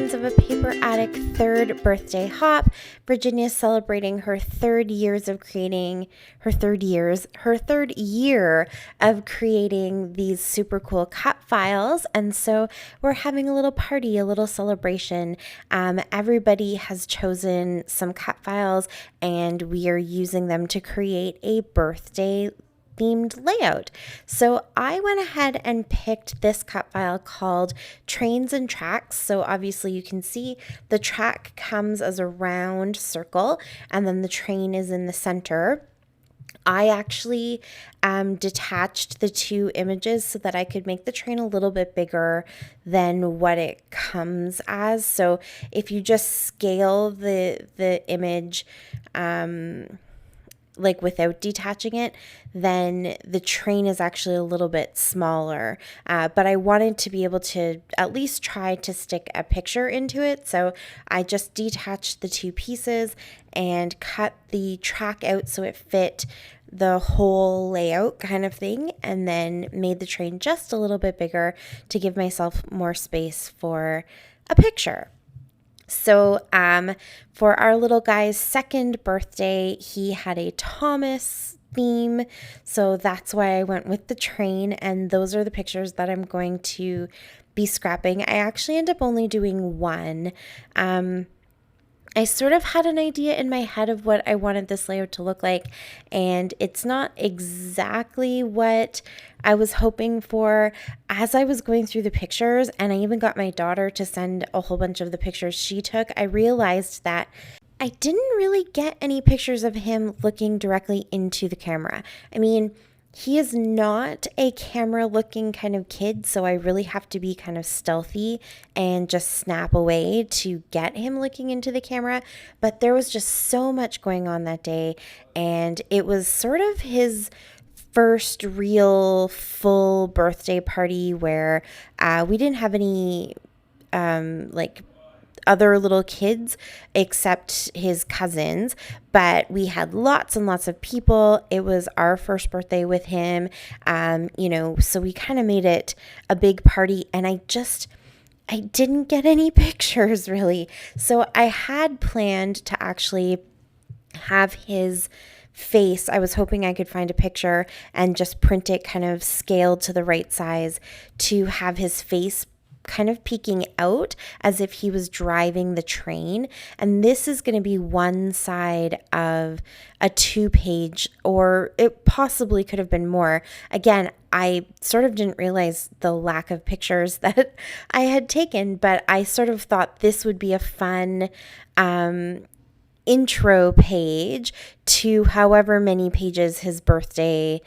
friends of a paper addict third birthday hop. Virginia's celebrating her third year of creating these super cool cut files, and so we're having a little party, a little celebration. Everybody has chosen some cut files, and we are using them to create a birthday themed layout. So I went ahead and picked this cut file called Trains and Tracks. So obviously you can see the track comes as a round circle and then the train is in the center. I actually detached the two images so that I could make the train a little bit bigger than what it comes as. So if you just scale the image like without detaching it, then the train is actually a little bit smaller. But I wanted to be able to at least try to stick a picture into it. So I just detached the two pieces and cut the track out so it fit the whole layout kind of thing, and then made the train just a little bit bigger to give myself more space for a picture. So for our little guy's second birthday, he had a Thomas theme. So that's why I went with the train. And those are the pictures that I'm going to be scrapping. I actually end up only doing one. I sort of had an idea in my head of what I wanted this layout to look like, and it's not exactly what I was hoping for. As I was going through the pictures, and I even got my daughter to send a whole bunch of the pictures she took, I realized that I didn't really get any pictures of him looking directly into the camera. I mean, he is not a camera looking kind of kid, so I really have to be kind of stealthy and just snap away to get him looking into the camera. But there was just so much going on that day, and it was sort of his first real full birthday party where we didn't have any other little kids except his cousins, but we had lots and lots of people. It was our first birthday with him, so we kind of made it a big party, and I didn't get any pictures really. So I had planned to actually have his face. I was hoping I could find a picture and just print it kind of scaled to the right size to have his face kind of peeking out as if he was driving the train. And this is going to be one side of a 2-page, or it possibly could have been more. Again, I sort of didn't realize the lack of pictures that I had taken, but I sort of thought this would be a fun intro page to however many pages his birthday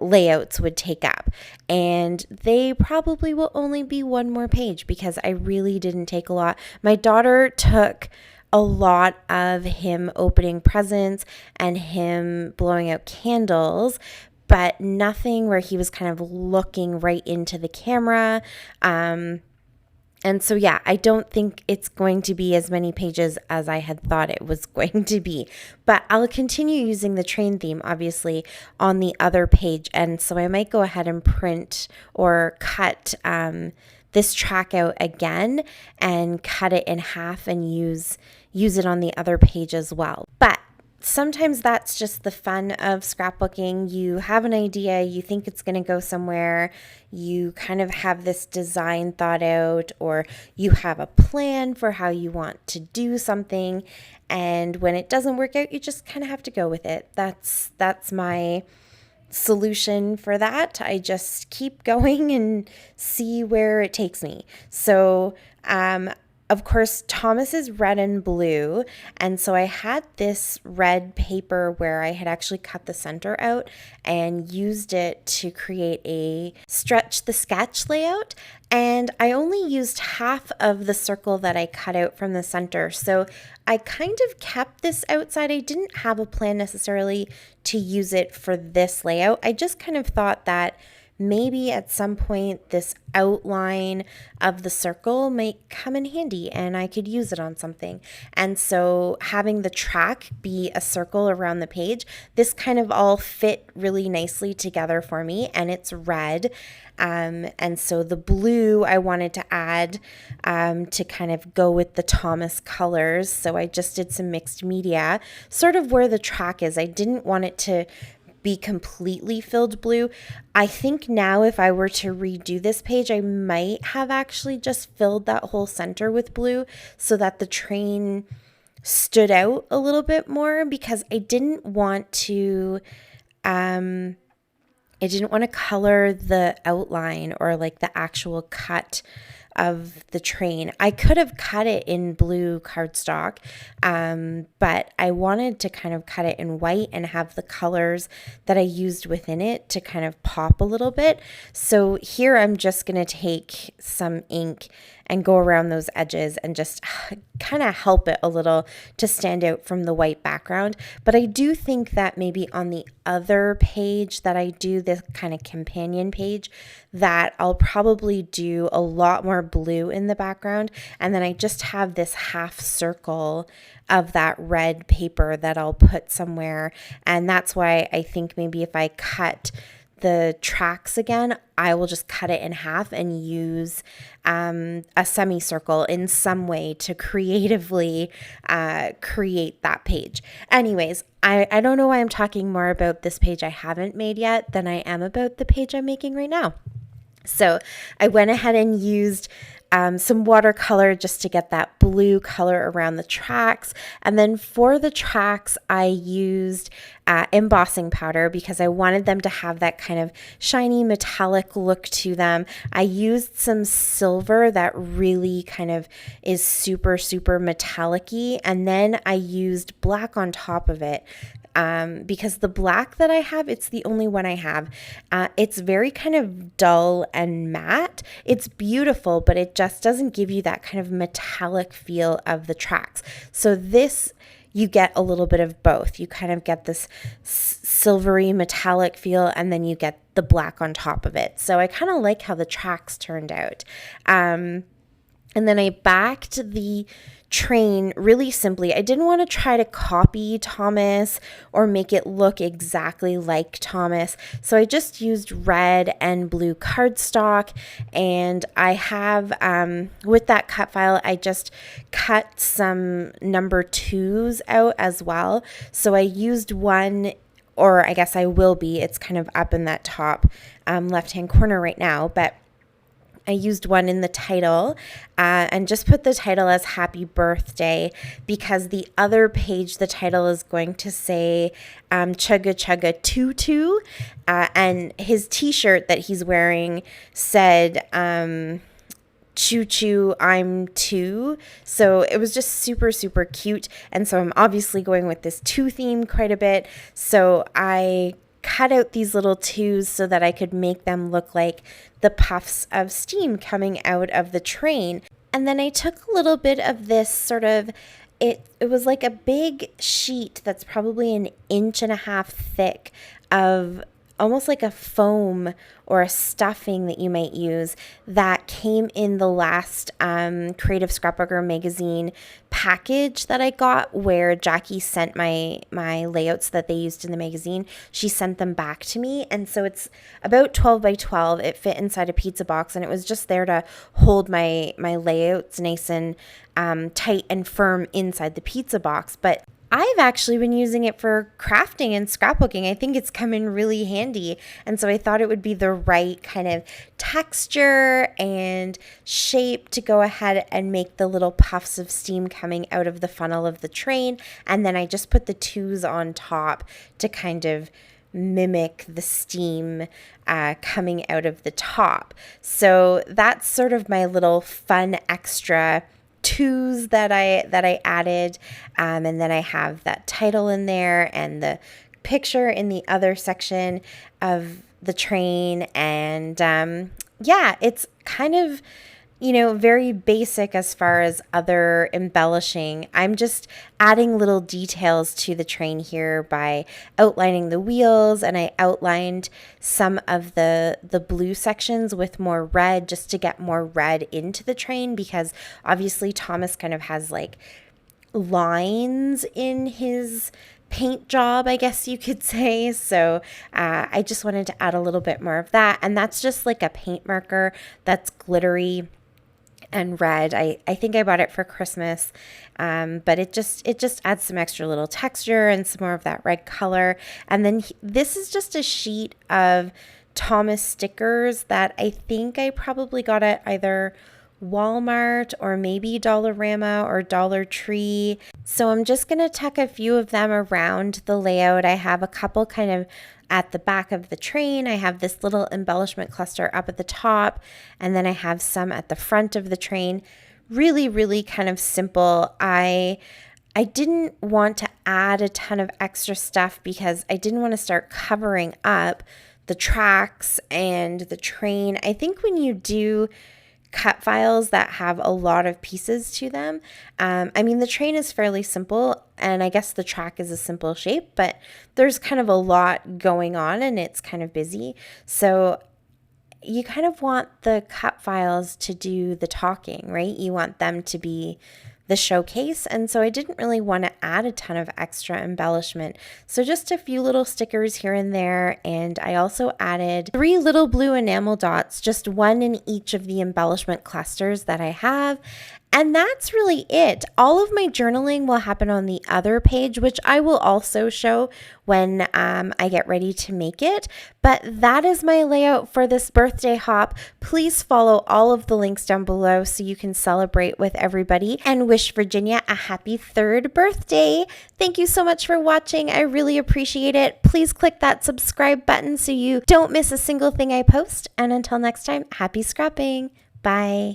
layouts would take up. And they probably will only be one more page because I really didn't take a lot. My daughter took a lot of him opening presents and him blowing out candles, but nothing where he was kind of looking right into the camera. And so, yeah, I don't think it's going to be as many pages as I had thought it was going to be. But I'll continue using the train theme, obviously, on the other page. And so I might go ahead and print or cut this track out again and cut it in half and use it on the other page as well. But sometimes that's just the fun of scrapbooking. You have an idea, you think it's going to go somewhere, you kind of have this design thought out, or you have a plan for how you want to do something, and when it doesn't work out, you just kind of have to go with it. That's my solution for that. I just keep going and see where it takes me. So, of course, Thomas is red and blue, and so I had this red paper where I had actually cut the center out and used it to create a stretch the sketch layout, and I only used half of the circle that I cut out from the center, so I kind of kept this outside. I didn't have a plan necessarily to use it for this layout. I just kind of thought that maybe at some point this outline of the circle might come in handy and I could use it on something. And so having the track be a circle around the page, this kind of all fit really nicely together for me, and it's red. And so the blue I wanted to add to kind of go with the Thomas colors. So I just did some mixed media, sort of where the track is. I didn't want it to be completely filled blue. I think now if I were to redo this page, I might have actually just filled that whole center with blue so that the train stood out a little bit more, because I didn't want to color the outline or like the actual cut of the train. I could have cut it in blue cardstock, but I wanted to kind of cut it in white and have the colors that I used within it to kind of pop a little bit. So here I'm just going to take some ink and go around those edges and just kind of help it a little to stand out from the white background. But I do think that maybe on the other page that I do, this kind of companion page, that I'll probably do a lot more blue in the background, and then I just have this half circle of that red paper that I'll put somewhere. And that's why I think maybe if I cut the tracks again, I will just cut it in half and use a semicircle in some way to creatively create that page. Anyways, I don't know why I'm talking more about this page I haven't made yet than I am about the page I'm making right now. So I went ahead and used some watercolor just to get that blue color around the tracks. And then for the tracks, I used embossing powder because I wanted them to have that kind of shiny metallic look to them. I used some silver that really kind of is super, super metallic-y. And then I used black on top of it. Because the black that I have, it's the only one I have. It's very kind of dull and matte. It's beautiful, but it just doesn't give you that kind of metallic feel of the tracks. So this, you get a little bit of both. You kind of get this silvery metallic feel, and then you get the black on top of it. So I kind of like how the tracks turned out. And then I backed the train really simply. I didn't want to try to copy Thomas or make it look exactly like Thomas. So I just used red and blue cardstock, and I have, with that cut file, I just cut some number 2s out as well. So I used one, or I guess I will be, it's kind of up in that top left-hand corner right now, but I used one in the title and just put the title as Happy Birthday, because the other page, the title is going to say Chugga Chugga Tutu, and his t-shirt that he's wearing said Choo Choo, I'm 2. So it was just super, super cute. And so I'm obviously going with this 2 theme quite a bit. So I cut out these little 2s so that I could make them look like the puffs of steam coming out of the train. And then I took a little bit of this sort of, it was like a big sheet that's probably 1.5 inches thick of almost like a foam or a stuffing that you might use that came in the last Creative Scrapbooker magazine package that I got, where Jackie sent my layouts that they used in the magazine. She sent them back to me, and so it's about 12 by 12. It fit inside a pizza box, and it was just there to hold my layouts nice and tight and firm inside the pizza box. But I've actually been using it for crafting and scrapbooking. I think it's come in really handy. And so I thought it would be the right kind of texture and shape to go ahead and make the little puffs of steam coming out of the funnel of the train. And then I just put the 2s on top to kind of mimic the steam coming out of the top. So that's sort of my little fun extra 2s that I added, and then I have that title in there and the picture in the other section of the train. And yeah, it's kind of very basic as far as other embellishing. I'm just adding little details to the train here by outlining the wheels, and I outlined some of the blue sections with more red just to get more red into the train, because obviously Thomas kind of has like lines in his paint job, I guess you could say. So I just wanted to add a little bit more of that. And that's just like a paint marker that's glittery and red. I think I bought it for Christmas, but it just adds some extra little texture and some more of that red color. And then this is just a sheet of Thomas stickers that I think I probably got at either Walmart or maybe Dollarama or Dollar Tree. So I'm just going to tuck a few of them around the layout. I have a couple kind of at the back of the train. I have this little embellishment cluster up at the top, and then I have some at the front of the train. Really, really kind of simple. I didn't want to add a ton of extra stuff because I didn't want to start covering up the tracks and the train. I think when you do cut files that have a lot of pieces to them, the train is fairly simple, and I guess the track is a simple shape, but there's kind of a lot going on and it's kind of busy. So you kind of want the cut files to do the talking, right? You want them to be the showcase. And so I didn't really want to add a ton of extra embellishment. So just a few little stickers here and there. And I also added 3 little blue enamel dots, just one in each of the embellishment clusters that I have. And that's really it. All of my journaling will happen on the other page, which I will also show when I get ready to make it. But that is my layout for this birthday hop. Please follow all of the links down below so you can celebrate with everybody and wish Virginia a happy 3rd birthday. Thank you so much for watching. I really appreciate it. Please click that subscribe button so you don't miss a single thing I post. And until next time, happy scrapping. Bye.